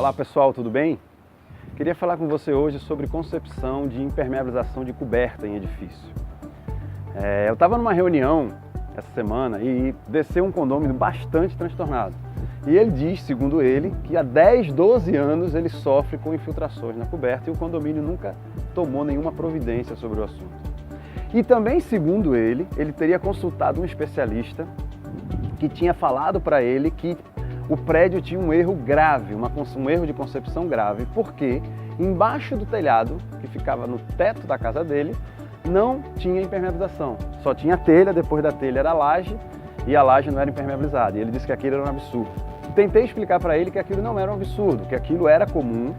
Olá pessoal, tudo bem? Queria falar com você hoje sobre concepção de impermeabilização de coberta em edifício. Eu estava numa reunião essa semana e desceu um condômino bastante transtornado. E ele diz, segundo ele, que há 10, 12 anos ele sofre com infiltrações na coberta e o condomínio nunca tomou nenhuma providência sobre o assunto. E também, segundo ele teria consultado um especialista que tinha falado para ele que o prédio tinha um erro grave, um erro de concepção grave, porque embaixo do telhado, que ficava no teto da casa dele, não tinha impermeabilização. Só tinha telha, depois da telha era a laje, e a laje não era impermeabilizada. E ele disse que aquilo era um absurdo. Tentei explicar para ele que aquilo não era um absurdo, que aquilo era comum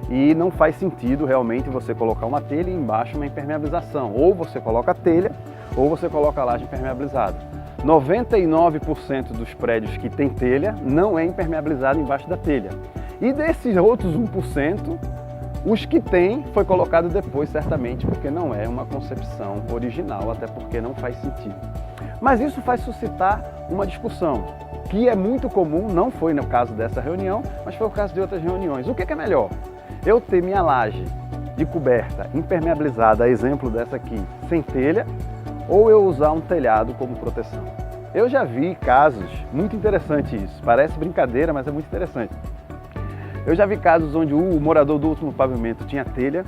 e não faz sentido realmente você colocar uma telha e embaixo uma impermeabilização. Ou você coloca a telha, ou você coloca a laje impermeabilizada. 99% dos prédios que tem telha não é impermeabilizado embaixo da telha. E desses outros 1%, os que tem foi colocado depois, certamente, porque não é uma concepção original, até porque não faz sentido. Mas isso faz suscitar uma discussão, que é muito comum, não foi no caso dessa reunião, mas foi o caso de outras reuniões. O que é melhor? Eu ter minha laje de coberta impermeabilizada, a exemplo dessa aqui, sem telha, ou eu usar um telhado como proteção? Eu já vi casos, muito interessante isso, parece brincadeira, mas é muito interessante. Eu já vi casos onde o morador do último pavimento tinha telha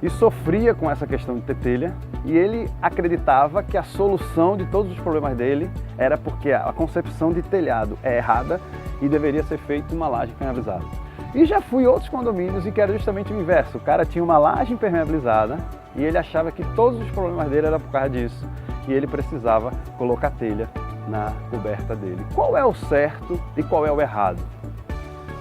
e sofria com essa questão de ter telha, e ele acreditava que a solução de todos os problemas dele era porque a concepção de telhado é errada e deveria ser feita uma laje impermeabilizada. E já fui em outros condomínios e que era justamente o inverso. O cara tinha uma laje impermeabilizada e ele achava que todos os problemas dele eram por causa disso e ele precisava colocar telha na coberta dele. Qual é o certo e qual é o errado?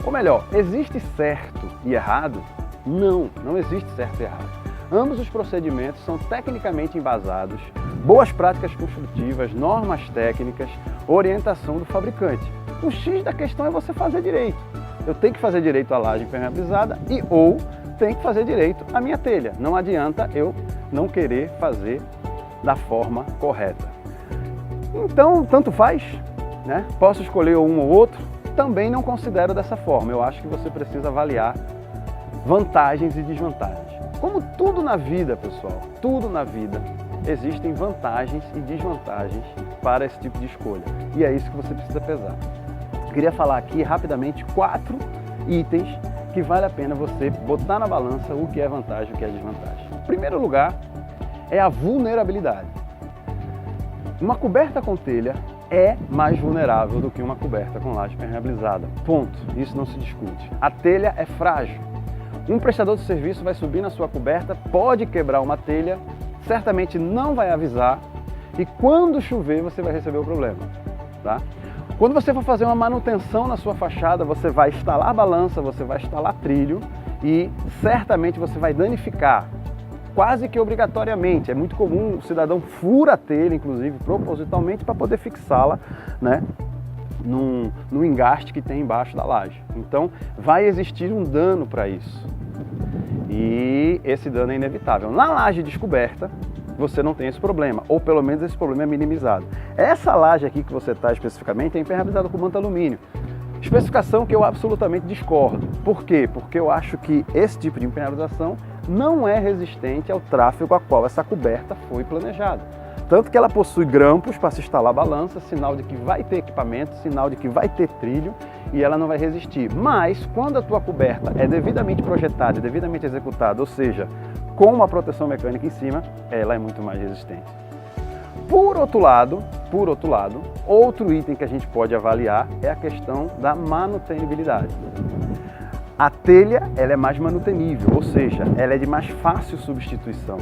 Ou melhor, existe certo e errado? Não, não existe certo e errado. Ambos os procedimentos são tecnicamente embasados, boas práticas construtivas, normas técnicas, orientação do fabricante. O X da questão é você fazer direito. Eu tenho que fazer direito à laje impermeabilizada ou tenho que fazer direito à minha telha. Não adianta eu não querer fazer da forma correta. Então, tanto faz, né? Posso escolher um ou outro? Também não considero dessa forma. Eu acho que você precisa avaliar vantagens e desvantagens. Como tudo na vida, pessoal, tudo na vida, existem vantagens e desvantagens para esse tipo de escolha. E é isso que você precisa pesar. Queria falar aqui rapidamente 4 itens que vale a pena você botar na balança o que é vantagem e o que é desvantagem. Em primeiro lugar, é a vulnerabilidade. Uma coberta com telha é mais vulnerável do que uma coberta com laje impermeabilizada. Ponto. Isso não se discute. A telha é frágil. Um prestador de serviço vai subir na sua coberta, pode quebrar uma telha, certamente não vai avisar e quando chover você vai receber o problema, tá? Quando você for fazer uma manutenção na sua fachada, você vai instalar balança, você vai instalar trilho e certamente você vai danificar, quase que obrigatoriamente. É muito comum o cidadão fura a telha, inclusive propositalmente, para poder fixá-la, né, no engaste que tem embaixo da laje. Então vai existir um dano para isso e esse dano é inevitável. Na laje descoberta você não tem esse problema, ou pelo menos esse problema é minimizado. Essa laje aqui que você está especificamente é impermeabilizada com manto alumínio. Especificação que eu absolutamente discordo. Por quê? Porque eu acho que esse tipo de impermeabilização não é resistente ao tráfego a qual essa coberta foi planejada. Tanto que ela possui grampos para se instalar balança, sinal de que vai ter equipamento, sinal de que vai ter trilho e ela não vai resistir. Mas quando a tua coberta é devidamente projetada e devidamente executada, ou seja, com uma proteção mecânica em cima, ela é muito mais resistente. Por outro lado, outro item que a gente pode avaliar é a questão da manutenibilidade. A telha ela é mais manutenível, ou seja, ela é de mais fácil substituição.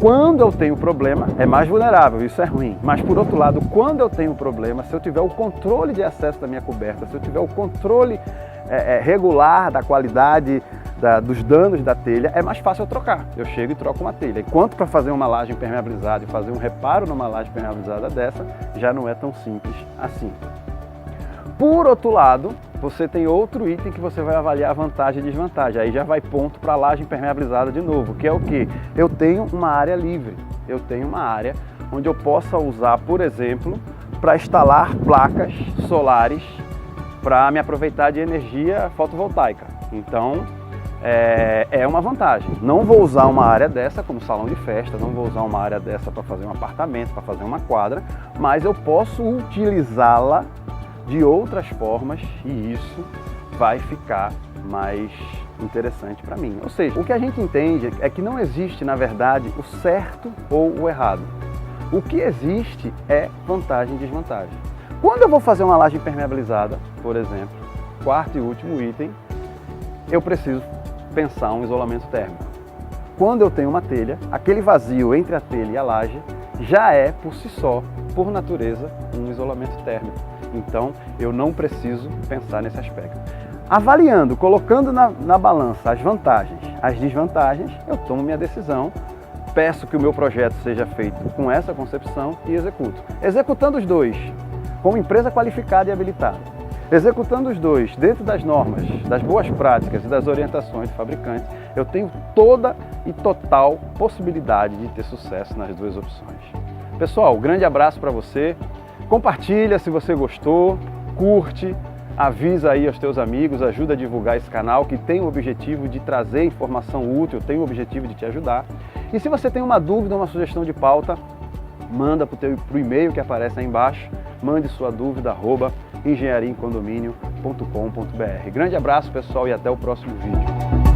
Quando eu tenho problema, é mais vulnerável, isso é ruim. Mas por outro lado, quando eu tenho problema, se eu tiver o controle de acesso da minha coberta, se eu tiver o controle regular da qualidade dos danos da telha, é mais fácil eu trocar. Eu chego e troco uma telha. Enquanto para fazer uma laje impermeabilizada e fazer um reparo numa laje impermeabilizada dessa, já não é tão simples assim. Por outro lado, você tem outro item que você vai avaliar a vantagem e desvantagem. Aí já vai ponto para a laje impermeabilizada de novo, que é o quê? Eu tenho uma área livre. Eu tenho uma área onde eu possa usar, por exemplo, para instalar placas solares para me aproveitar de energia fotovoltaica. Então, é uma vantagem. Não vou usar uma área dessa como salão de festa, não vou usar uma área dessa para fazer um apartamento, para fazer uma quadra, mas eu posso utilizá-la de outras formas e isso vai ficar mais interessante para mim. Ou seja, o que a gente entende é que não existe, na verdade, o certo ou o errado. O que existe é vantagem e desvantagem. Quando eu vou fazer uma laje impermeabilizada, por exemplo, quarto e último item, eu preciso pensar um isolamento térmico. Quando eu tenho uma telha, aquele vazio entre a telha e a laje já é, por si só, por natureza, um isolamento térmico. Então, eu não preciso pensar nesse aspecto. Avaliando, colocando na balança as vantagens, as desvantagens, eu tomo minha decisão, peço que o meu projeto seja feito com essa concepção e executo. Executando os dois, como empresa qualificada e habilitada, executando os dois dentro das normas, das boas práticas e das orientações do fabricante, eu tenho toda e total possibilidade de ter sucesso nas duas opções. Pessoal, grande abraço para você, compartilha se você gostou, curte, avisa aí aos teus amigos, ajuda a divulgar esse canal que tem o objetivo de trazer informação útil, tem o objetivo de te ajudar. E se você tem uma dúvida, uma sugestão de pauta, manda para o e-mail que aparece aí embaixo, mande sua dúvida, @engenhariaemcondomínio.com.br. Grande abraço, pessoal, e até o próximo vídeo.